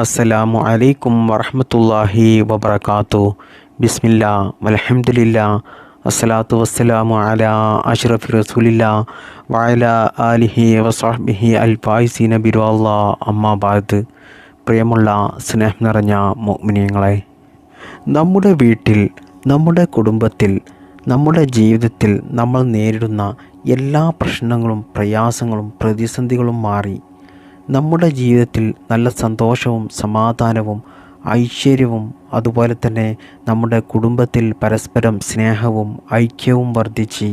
അസ്സലാമു അലൈക്കും വറഹ്മത്തുള്ളാഹി വബറകാതുഹു. ബിസ്മില്ലാ വൽഹംദുലില്ലാ അസ്സലാത്തു വസ്സലാമു അലാ അഷ്റഫി റസൂലില്ലാ വഅലാ ആലിഹി വസഹ്ബിഹി അൽ ഫായിസീന ബിറുല്ലാഹ് അമ്മാ ബഅദ്. പ്രിയമുള്ള സ്നേഹം നിറഞ്ഞ മുഅ്മിനീങ്ങളെ, നമ്മുടെ വീട്ടിൽ, നമ്മുടെ കുടുംബത്തിൽ, നമ്മുടെ ജീവിതത്തിൽ നമ്മൾ നേരിടുന്ന എല്ലാ പ്രശ്നങ്ങളും പ്രയാസങ്ങളും പ്രതിസന്ധികളും മാറി നമ്മുടെ ജീവിതത്തിൽ നല്ല സന്തോഷവും സമാധാനവും ഐശ്വര്യവും, അതുപോലെ തന്നെ നമ്മുടെ കുടുംബത്തിൽ പരസ്പരം സ്നേഹവും ഐക്യവും വർദ്ധിച്ച്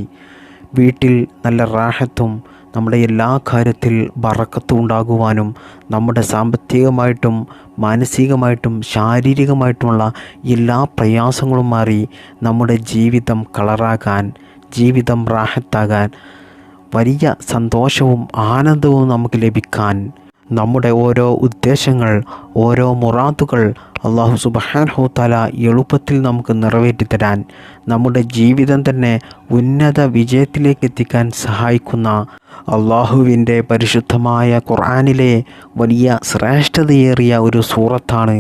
വീട്ടിൽ നല്ല റാഹത്തും നമ്മുടെ എല്ലാ കാര്യത്തിൽ ബറക്കത്തും ഉണ്ടാകുവാനും, നമ്മുടെ സാമ്പത്തികമായിട്ടും മാനസികമായിട്ടും ശാരീരികമായിട്ടുമുള്ള എല്ലാ പ്രയാസങ്ങളും മാറി നമ്മുടെ ജീവിതം കളറാകാൻ, ജീവിതം റാഹത്താകാൻ, വലിയ സന്തോഷവും ആനന്ദവും നമുക്ക് ലഭിക്കാൻ, നമ്മുടെ ഓരോ ഉദ്ദേശങ്ങൾ, ഓരോ മുറാദുകൾ അല്ലാഹു സുബ്ഹാനഹു തആല എളുപ്പത്തിൽ നമുക്ക് നിറവേറ്റിത്തരാൻ, നമ്മുടെ ജീവിതം തന്നെ ഉന്നത വിജയത്തിലേക്ക് എത്തിക്കാൻ സഹായിക്കുന്ന അള്ളാഹുവിൻ്റെ പരിശുദ്ധമായ ഖുർആനിലെ വലിയ ശ്രേഷ്ഠതയേറിയ ഒരു സൂറത്താണ്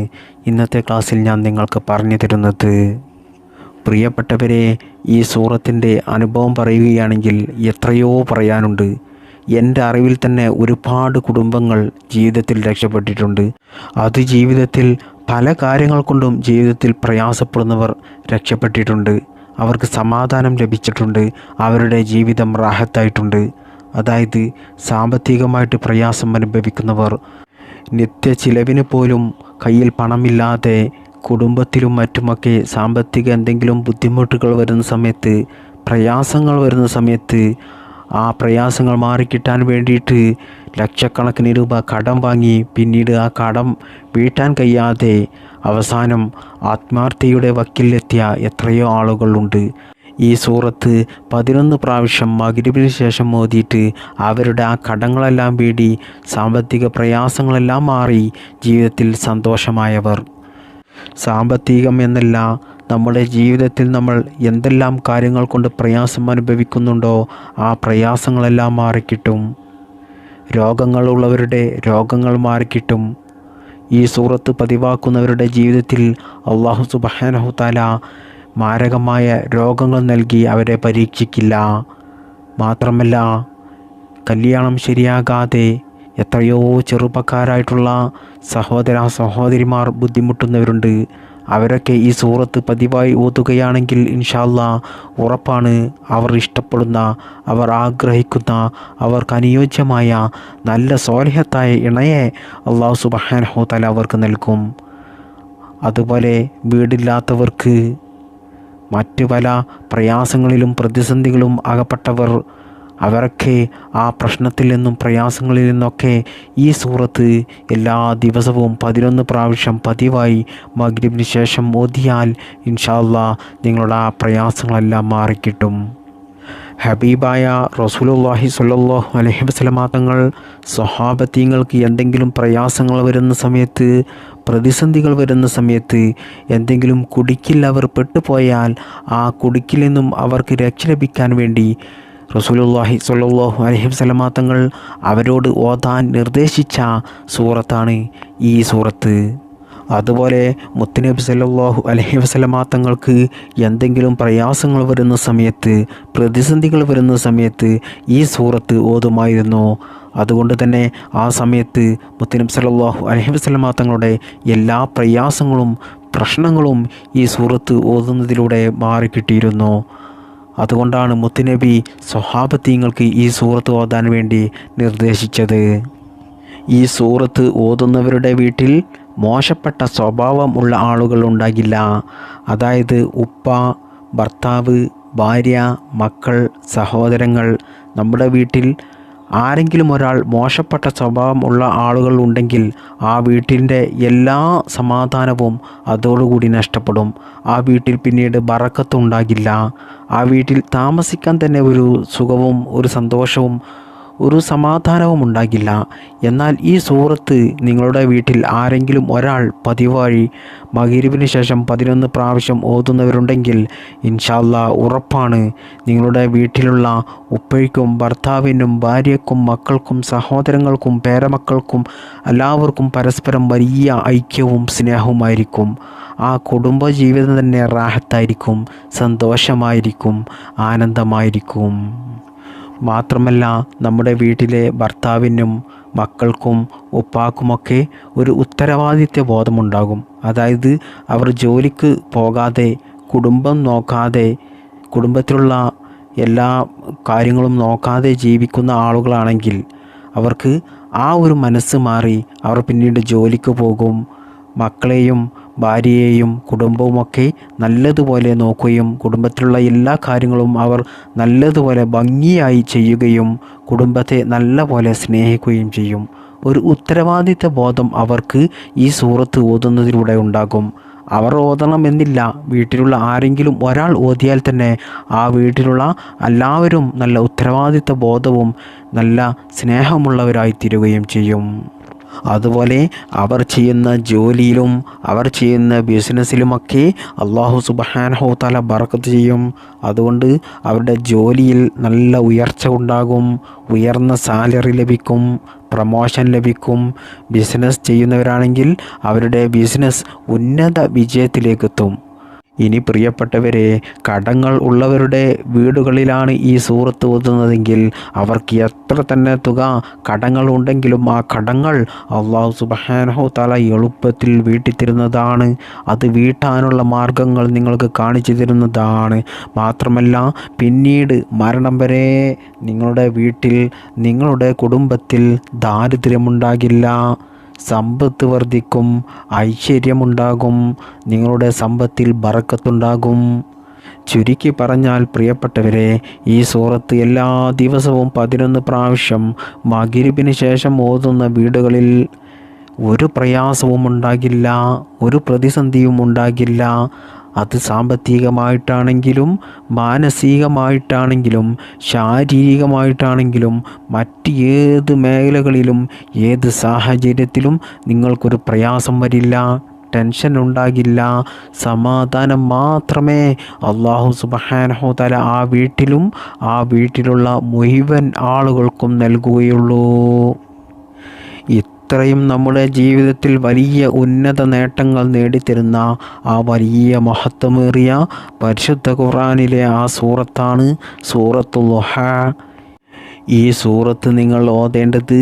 ഇന്നത്തെ ക്ലാസ്സിൽ ഞാൻ നിങ്ങൾക്ക് പറഞ്ഞു തരുന്നത്. പ്രിയപ്പെട്ടവരെ, ഈ സൂറത്തിൻ്റെ അനുഭവം പറയുകയാണെങ്കിൽ എത്രയോ പറയാനുണ്ട്. എൻ്റെ അറിവിൽ തന്നെ ഒരുപാട് കുടുംബങ്ങൾ ജീവിതത്തിൽ രക്ഷപ്പെട്ടിട്ടുണ്ട്. അത് ജീവിതത്തിൽ പല കാര്യങ്ങൾ കൊണ്ടും ജീവിതത്തിൽ പ്രയാസപ്പെടുന്നവർ രക്ഷപ്പെട്ടിട്ടുണ്ട്. അവർക്ക് സമാധാനം ലഭിച്ചിട്ടുണ്ട്. അവരുടെ ജീവിതം റാഹത്തായിട്ടുണ്ട്. അതായത് സാമ്പത്തികമായിട്ട് പ്രയാസം അനുഭവിക്കുന്നവർ, നിത്യ ചിലവിന് പോലും കയ്യിൽ പണമില്ലാതെ കുടുംബത്തിലും മറ്റുമൊക്കെ സാമ്പത്തിക എന്തെങ്കിലും ബുദ്ധിമുട്ടുകൾ വരുന്ന സമയത്ത്, പ്രയാസങ്ങൾ വരുന്ന സമയത്ത് ആ പ്രയാസങ്ങൾ മാറിക്കിട്ടാൻ വേണ്ടിയിട്ട് ലക്ഷക്കണക്കിന് രൂപ കടം വാങ്ങി പിന്നീട് ആ കടം വീട്ടാൻ കഴിയാതെ അവസാനം ആത്മാർത്ഥതയുടെ വക്കിലെത്തിയ എത്രയോ ആളുകളുണ്ട്. ഈ സൂറത്ത് 11 പ്രാവശ്യം മഗ്‌രിബിന് ശേഷം ഓതിയിട്ട് അവരുടെ ആ കടങ്ങളെല്ലാം വീടി സാമ്പത്തിക പ്രയാസങ്ങളെല്ലാം മാറി ജീവിതത്തിൽ സന്തോഷമായവർ. സാമ്പത്തികം എന്നല്ല, നമ്മുടെ ജീവിതത്തിൽ നമ്മൾ എന്തെല്ലാം കാര്യങ്ങൾ കൊണ്ട് പ്രയാസം അനുഭവിക്കുന്നുണ്ടോ ആ പ്രയാസങ്ങളെല്ലാം മാറിക്കിട്ടും. രോഗങ്ങളുള്ളവരുടെ രോഗങ്ങൾ മാറിക്കിട്ടും. ഈ സൂറത്ത് പതിവാക്കുന്നവരുടെ ജീവിതത്തിൽ അല്ലാഹു സുബ്ഹാനഹു തആല മാരകമായ രോഗങ്ങൾ നൽകി അവരെ പരീക്ഷിക്കില്ല. മാത്രമല്ല, കല്യാണം ശരിയാകാതെ എത്രയോ ചെറുപ്പക്കാരായിട്ടുള്ള സഹോദര സഹോദരിമാർ ബുദ്ധിമുട്ടുന്നവരുണ്ട്. അവരൊക്കെ ഈ സൂറത്ത് പതിവായി ഓതുകയാണെങ്കിൽ ഇൻഷാ അല്ലാഹ് ഉറപ്പാണ് അവർ ഇഷ്ടപ്പെടുന്ന, അവർ ആഗ്രഹിക്കുന്ന, അവർക്ക് അനുയോജ്യമായ നല്ല സ്വാലിഹത്തായ ഇണയെ അല്ലാഹു സുബ്ഹാനഹു തആല അവർക്ക് നൽകും. അതുപോലെ വീടില്ലാത്തവർക്ക്, മറ്റ് പല പ്രയാസങ്ങളിലും പ്രതിസന്ധികളും അകപ്പെട്ടവർ, അവരൊക്കെ ആ പ്രശ്നത്തിൽ നിന്നും പ്രയാസങ്ങളിൽ നിന്നൊക്കെ ഈ സൂറത്ത് എല്ലാ ദിവസവും 11 പ്രാവശ്യം പതിവായി മഗ്‌രിബിന് ശേഷം ഓതിയാൽ ഇൻഷാ അല്ലാഹ് നിങ്ങളുടെ ആ പ്രയാസങ്ങളെല്ലാം മാറിക്കിട്ടും. ഹബീബായ റസൂലുള്ളാഹി സ്വല്ലല്ലാഹു അലൈഹി വസല്ലമ തങ്ങൾ സ്വഹാബത്തിങ്ങൾക്ക് എന്തെങ്കിലും പ്രയാസങ്ങൾ വരുന്ന സമയത്ത്, പ്രതിസന്ധികൾ വരുന്ന സമയത്ത്, എന്തെങ്കിലും കുടുക്കിൽ അവർ പെട്ടുപോയാൽ ആ കുടുക്കിൽ നിന്നും അവർക്ക് രക്ഷ ലഭിക്കാൻ വേണ്ടി റസൂലുള്ളാഹി സ്വല്ലല്ലാഹു അലൈഹി വസല്ലമ തങ്ങൾ അവരോട് ഓതാൻ നിർദ്ദേശിച്ച സൂറത്താണ് ഈ സൂറത്ത്. അതുപോലെ മുത്തുനബി സല്ലല്ലാഹു അലൈഹി വസല്ലമ തങ്ങൾക്ക് എന്തെങ്കിലും പ്രയാസങ്ങൾ വരുന്ന സമയത്ത്, പ്രതിസന്ധികൾ വരുന്ന സമയത്ത് ഈ സൂറത്ത് ഓതുമായിരുന്നു. അതുകൊണ്ട് തന്നെ ആ സമയത്ത് മുത്തുനബി സല്ലല്ലാഹു അലൈഹി വസല്ലമ തങ്ങളുടെ എല്ലാ പ്രയാസങ്ങളും പ്രശ്നങ്ങളും ഈ സൂറത്ത് ഓതുന്നതിലൂടെ മാറിക്കിട്ടിയിരുന്നു. അതുകൊണ്ടാണ് മുത്തുനബി സ്വഹാബത്തിങ്ങൾക്ക് ഈ സൂറത്ത് ഓതാൻ വേണ്ടി നിർദ്ദേശിച്ചത്. ഈ സൂറത്ത് ഓതുന്നവരുടെ വീട്ടിൽ മോശപ്പെട്ട സ്വഭാവം ഉള്ള ആളുകൾ ഉണ്ടാകില്ല. അതായത് ഉപ്പ, ഭർത്താവ്, ഭാര്യ, മക്കൾ, സഹോദരങ്ങൾ, നമ്മുടെ വീട്ടിൽ ആരെങ്കിലും ഒരാൾ മോശപ്പെട്ട സ്വഭാവം ഉള്ള ആളുകൾ ഉണ്ടെങ്കിൽ ആ വീട്ടിൻ്റെ എല്ലാ സമാധാനവും അതോടുകൂടി നഷ്ടപ്പെടും. ആ വീട്ടിൽ പിന്നീട് ബറക്കത്ത് ഉണ്ടാകില്ല. ആ വീട്ടിൽ താമസിക്കാൻ തന്നെ ഒരു സുഖവും ഒരു സന്തോഷവും ഒരു സമാധാനവും ഉണ്ടാകില്ല. എന്നാൽ ഈ സൂറത്ത് നിങ്ങളുടെ വീട്ടിൽ ആരെങ്കിലും ഒരാൾ പതിവായി മഗ്‌രിബിന് ശേഷം 11 പ്രാവശ്യം ഓതുന്നവരുണ്ടെങ്കിൽ ഇൻഷാ അല്ലാഹ് ഉറപ്പാണ് നിങ്ങളുടെ വീട്ടിലുള്ള ഉപ്പയ്ക്കും ഭർത്താവിനും ഭാര്യയ്ക്കും മക്കൾക്കും സഹോദരങ്ങൾക്കും പേരമക്കൾക്കും എല്ലാവർക്കും പരസ്പരം വലിയ ഐക്യവും സ്നേഹവുമായിരിക്കും. ആ കുടുംബജീവിതം തന്നെ റാഹത്തായിരിക്കും, സന്തോഷമായിരിക്കും, ആനന്ദമായിരിക്കും. മാത്രമല്ല നമ്മുടെ വീട്ടിലെ ഭർത്താവിനും മക്കൾക്കും ഉപ്പാക്കുമൊക്കെ ഒരു ഉത്തരവാദിത്വ ബോധമുണ്ടാകും. അതായത് അവർ ജോലിക്ക് പോകാതെ കുടുംബം നോക്കാതെ കുടുംബത്തിലുള്ള എല്ലാ കാര്യങ്ങളും നോക്കാതെ ജീവിക്കുന്ന ആളുകളാണെങ്കിൽ അവർക്ക് ആ ഒരു മനസ്സ് മാറി അവർ പിന്നീട് ജോലിക്ക് പോകും. മക്കളെയും ഭാര്യയെയും കുടുംബവുമൊക്കെ നല്ലതുപോലെ നോക്കുകയും കുടുംബത്തിലുള്ള എല്ലാ കാര്യങ്ങളും അവർ നല്ലതുപോലെ ഭംഗിയായി ചെയ്യുകയും കുടുംബത്തെ നല്ലപോലെ സ്നേഹിക്കുകയും ചെയ്യും. ഒരു ഉത്തരവാദിത്വ ബോധം അവർക്ക് ഈ സൂറത്ത് ഓതുന്നതിലൂടെ ഉണ്ടാകും. അവർ ഓതണമെന്നില്ല, വീട്ടിലുള്ള ആരെങ്കിലും ഒരാൾ ഓതിയാൽ തന്നെ ആ വീട്ടിലുള്ള എല്ലാവരും നല്ല ഉത്തരവാദിത്വ ബോധവും നല്ല സ്നേഹമുള്ളവരായി തീരുകയും ചെയ്യും. അതുപോലെ അവർ ചെയ്യുന്ന ജോലിയിലും അവർ ചെയ്യുന്ന ബിസിനസ്സിലുമൊക്കെ അല്ലാഹു സുബ്ഹാനഹു വ തആല ബറക്കത്ത് ചെയ്യും. അതുകൊണ്ട് അവരുടെ ജോലിയിൽ നല്ല ഉയർച്ച ഉണ്ടാകും, ഉയർന്ന സാലറി ലഭിക്കും, പ്രമോഷൻ ലഭിക്കും. ബിസിനസ് ചെയ്യുന്നവരാണെങ്കിൽ അവരുടെ ബിസിനസ് ഉന്നത വിജയത്തിലേക്കെത്തും. ഇനി പ്രിയപ്പെട്ടവരെ, കടങ്ങൾ ഉള്ളവരുടെ വീടുകളിലാണ് ഈ സൂറത്ത് ഓതുന്നതെങ്കിൽ അവർക്ക് എത്ര തന്നെ തുക കടങ്ങൾ ഉണ്ടെങ്കിലും ആ കടങ്ങൾ അല്ലാഹു സുബ്ഹാനഹു തആല എളുപ്പത്തിൽ വീട്ടിത്തരുന്നതാണ്. അത് വീട്ടാനുള്ള മാർഗങ്ങൾ നിങ്ങൾക്ക് കാണിച്ചു തരുന്നതാണ്. മാത്രമല്ല പിന്നീട് മരണം വരെ നിങ്ങളുടെ വീട്ടിൽ നിങ്ങളുടെ കുടുംബത്തിൽ ദാരിദ്ര്യമുണ്ടാകില്ല, സമ്പത്ത് വർദ്ധിക്കും, ഐശ്വര്യമുണ്ടാകും, നിങ്ങളുടെ സമ്പത്തിൽ ബറക്കത്തുണ്ടാകും. ചുരുക്കി പറഞ്ഞാൽ പ്രിയപ്പെട്ടവരെ, ഈ സൂറത്ത് എല്ലാ ദിവസവും 11 പ്രാവശ്യം മഗ്‌രിബിന് ശേഷം ഓതുന്ന വീടുകളിൽ ഒരു പ്രയാസവും ഉണ്ടാകില്ല, ഒരു പ്രതിസന്ധിയും ഉണ്ടാകില്ല. അത് സാമ്പത്തികമായിട്ടാണെങ്കിലും മാനസികമായിട്ടാണെങ്കിലും ശാരീരികമായിട്ടാണെങ്കിലും മറ്റ് ഏത് മേഖലകളിലും ഏത് സാഹചര്യത്തിലും നിങ്ങൾക്കൊരു പ്രയാസം വരില്ല, ടെൻഷൻ ഉണ്ടാകില്ല. സമാധാനം മാത്രമേ അല്ലാഹു സുബ്ഹാനഹു വ തആല ആ വീട്ടിലും ആ വീട്ടിലുള്ള മുഴുവൻ ആളുകൾക്കും നൽകുകയുള്ളൂ. ഇത്രയും നമ്മുടെ ജീവിതത്തിൽ വലിയ ഉന്നത നേട്ടങ്ങൾ നേടിത്തരുന്ന ആ വലിയ മഹത്വമേറിയ പരിശുദ്ധ ഖുർആനിലെ ആ സൂറത്താണ് സൂറത്തുൽ ളുഹ. ഈ സൂറത്ത് നിങ്ങൾ ഓതേണ്ടത്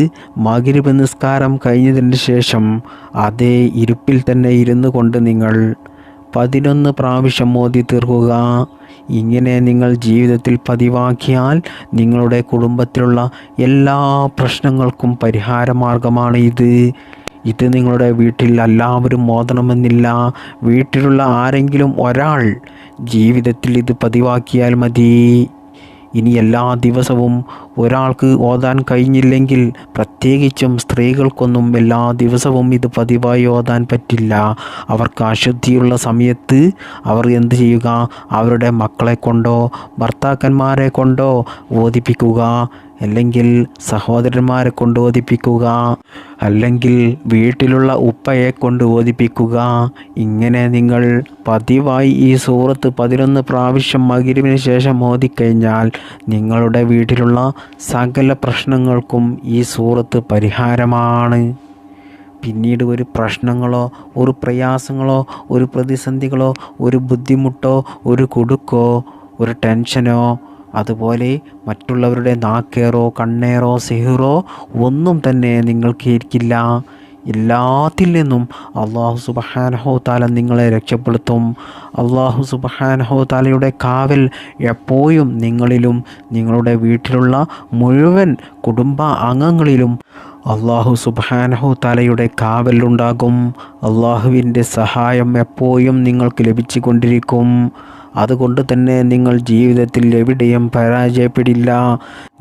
മഗ്‌രിബ് നിസ്കാരം കഴിഞ്ഞതിന് ശേഷം അതേ ഇരുപ്പിൽ തന്നെ ഇരുന്നു കൊണ്ട് നിങ്ങൾ 11 പ്രാവശ്യം ഓതി തീർക്കുക. ഇങ്ങനെ നിങ്ങൾ ജീവിതത്തിൽ പതിവാക്കിയാൽ നിങ്ങളുടെ കുടുംബത്തിലുള്ള എല്ലാ പ്രശ്നങ്ങൾക്കും പരിഹാരമാർഗമാണ് ഇത് നിങ്ങളുടെ വീട്ടിൽ എല്ലാവരും ഓതണമെന്നില്ല. വീട്ടിലുള്ള ആരെങ്കിലും ഒരാൾ ജീവിതത്തിൽ ഇത് പതിവാക്കിയാൽ മതി. ഇനി എല്ലാ ദിവസവും ഒരാൾക്ക് ഓതാൻ കഴിഞ്ഞില്ലെങ്കിൽ, പ്രത്യേകിച്ചും സ്ത്രീകൾക്കൊന്നും എല്ലാ ദിവസവും ഇത് പതിവായി ഓതാൻ പറ്റില്ല. അവർക്ക് അശുദ്ധിയുള്ള സമയത്ത് അവർ എന്ത് ചെയ്യുക, അവരുടെ മക്കളെ കൊണ്ടോ ഭർത്താക്കന്മാരെ കൊണ്ടോ ഓതിപ്പിക്കുക, അല്ലെങ്കിൽ സഹോദരന്മാരെ കൊണ്ട് ഓതിപ്പിക്കുക, അല്ലെങ്കിൽ വീട്ടിലുള്ള ഉപ്പയെ കൊണ്ട് ഓതിപ്പിക്കുക. ഇങ്ങനെ നിങ്ങൾ പതിവായി ഈ സൂറത്ത് 11 പ്രാവശ്യം മഗ്‌രിബിന് ശേഷം ഓതിക്കഴിഞ്ഞാൽ നിങ്ങളുടെ വീട്ടിലുള്ള സകല പ്രശ്നങ്ങൾക്കും ഈ സൂറത്ത് പരിഹാരമാണ്. പിന്നീട് ഒരു പ്രശ്നങ്ങളോ ഒരു പ്രയാസങ്ങളോ ഒരു പ്രതിസന്ധികളോ ഒരു ബുദ്ധിമുട്ടോ ഒരു കുടുക്കോ ഒരു ടെൻഷനോ അതുപോലെ മറ്റുള്ളവരുടെ നാക്കേറോ കണ്ണേറോ സിഹ്റോ ഒന്നും തന്നെ നിങ്ങൾക്ക് ഇരിക്കില്ല. എല്ലാത്തിൽ നിന്നും അല്ലാഹു സുബ്ഹാനഹു തആല നിങ്ങളെ രക്ഷപ്പെടുത്തും. അല്ലാഹു സുബ്ഹാനഹു തആലയുടെ കാവൽ എപ്പോഴും നിങ്ങളിലും നിങ്ങളുടെ വീട്ടിലുള്ള മുഴുവൻ കുടുംബ അംഗങ്ങളിലും അല്ലാഹു സുബ്ഹാനഹു തആലയുടെ കാവലുണ്ടാകും. അല്ലാഹുവിൻ്റെ സഹായം എപ്പോഴും നിങ്ങൾക്ക് ലഭിച്ചുകൊണ്ടിരിക്കും. അതുകൊണ്ട് തന്നെ നിങ്ങൾ ജീവിതത്തിൽ എവിടെയും പരാജയപ്പെടില്ല.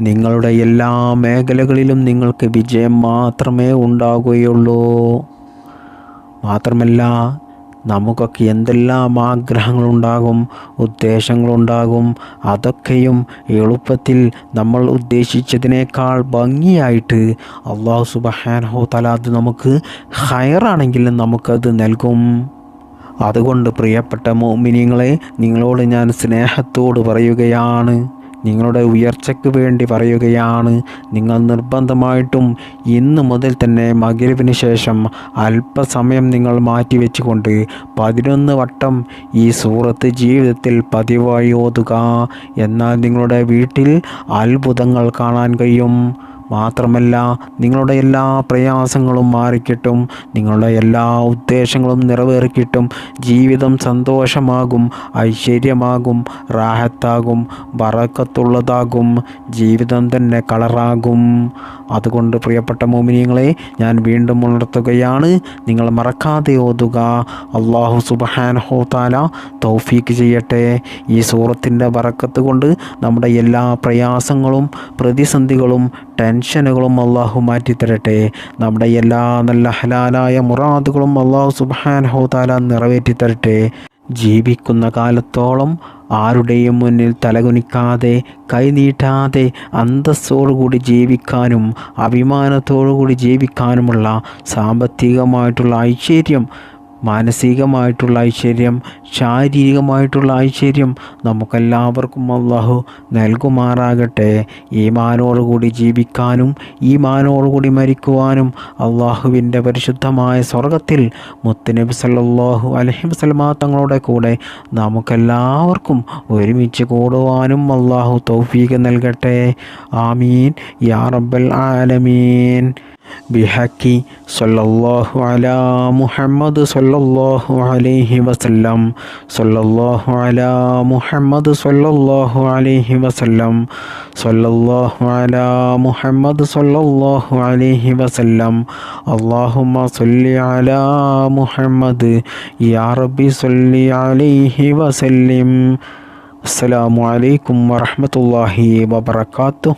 നിങ്ങളുടെ എല്ലാ മേഖലകളിലും നിങ്ങൾക്ക് വിജയം മാത്രമേ ഉണ്ടാകുകയുള്ളൂ. മാത്രമല്ല നമുക്കൊക്കെ എന്തെല്ലാം ആഗ്രഹങ്ങളുണ്ടാകും, ഉദ്ദേശങ്ങളുണ്ടാകും. അതൊക്കെയും എളുപ്പത്തിൽ നമ്മൾ ഉദ്ദേശിച്ചതിനേക്കാൾ ഭംഗിയായിട്ട് അല്ലാഹു സുബ്ഹാനഹു തആല അത് നമുക്ക് ഖൈറാണെങ്കിലും നമുക്കത് നൽകും. അതുകൊണ്ട് പ്രിയപ്പെട്ട മുഅ്മിനീങ്ങളെ, നിങ്ങളോട് ഞാൻ സ്നേഹത്തോട് പറയുകയാണ്, നിങ്ങളുടെ ഉയർച്ചയ്ക്ക് വേണ്ടി പറയുകയാണ്. നിങ്ങൾ നിർബന്ധമായിട്ടും ഇന്ന് മുതൽ തന്നെ മഗ്‌രിബിന് ശേഷം അല്പസമയം നിങ്ങൾ മാറ്റിവെച്ചുകൊണ്ട് 11 വട്ടം ഈ സൂറത്ത് ജീവിതത്തിൽ പതിവായി ഓതുക. എന്നാൽ നിങ്ങളുടെ വീട്ടിൽ അത്ഭുതങ്ങൾ കാണാൻ കഴിയും. മാത്രമല്ല, നിങ്ങളുടെ എല്ലാ പ്രയാസങ്ങളും മാറിക്കിട്ടും, നിങ്ങളുടെ എല്ലാ ഉദ്ദേശങ്ങളും നിറവേറിക്കിട്ടും. ജീവിതം സന്തോഷമാകും, ഐശ്വര്യമാകും, റാഹത്താകും, ബറക്കത്തുള്ളതാകും, ജീവിതം തന്നെ കളറാകും. അതുകൊണ്ട് പ്രിയപ്പെട്ട മുഅ്മിനീങ്ങളെ, ഞാൻ വീണ്ടും ഉണർത്തുകയാണ്, നിങ്ങൾ മറക്കാതെ ഓതുക. അല്ലാഹു സുബ്ഹാനഹു തആല തൗഫീക്ക് ചെയ്യട്ടെ. ഈ സൂറത്തിൻ്റെ ബറക്കത്ത് കൊണ്ട് നമ്മുടെ എല്ലാ പ്രയാസങ്ങളും പ്രതിസന്ധികളും ടെൻഷനുകളും അല്ലാഹു മാറ്റിത്തരട്ടെ. നമ്മുടെ എല്ലാ നല്ല ഹലാലായ മുറാദുകളും അല്ലാഹു സുബ്ഹാനഹു തആല നിറവേറ്റിത്തരട്ടെ. ജീവിക്കുന്ന കാലത്തോളം ആരുടെയും മുന്നിൽ തലകുനിക്കാതെ കൈനീട്ടാതെ അന്തസ്സോടുകൂടി ജീവിക്കാനും അഭിമാനത്തോടുകൂടി ജീവിക്കാനുമുള്ള സാമ്പത്തികമായിട്ടുള്ള ഐശ്വര്യം, മാനസികമായിട്ടുള്ള ഐശ്വര്യം, ശാരീരികമായിട്ടുള്ള ഐശ്വര്യം നമുക്കെല്ലാവർക്കും അല്ലാഹു നൽകുമാറാകട്ടെ. ഈമാനോടുകൂടി ജീവിക്കാനും ഈമാനോടുകൂടി മരിക്കുവാനും അല്ലാഹുവിൻ്റെ പരിശുദ്ധമായ സ്വർഗത്തിൽ മുത്തുനബി സല്ലല്ലാഹു അലൈഹി വസല്ലമ തങ്ങളുടെ കൂടെ നമുക്കെല്ലാവർക്കും ഒരുമിച്ച് കൂടുവാനും അല്ലാഹു തൗഫീഖ് നൽകട്ടെ. ആമീൻ യാ റബ്ബൽ ആലമീൻ. ബിഹഖി സല്ലല്ലാഹു അലാ മുഹമ്മദ് സല്ലല്ലാഹു അലൈഹി വസല്ലം, സല്ലല്ലാഹു അലാ മുഹമ്മദ് സല്ലല്ലാഹു അലൈഹി വസല്ലം, സല്ലല്ലാഹു അലാ മുഹമ്മദ് സല്ലല്ലാഹു അലൈഹി വസല്ലം. അല്ലാഹുമ്മ സ്വല്ലി അലാ മുഹമ്മദ് യാ റബ്ബി സ്വല്ലി അലൈഹി വസല്ലിം. അസ്സലാമു അലൈക്കും വറഹ്മത്തുള്ളാഹി വബറകാതുഹു.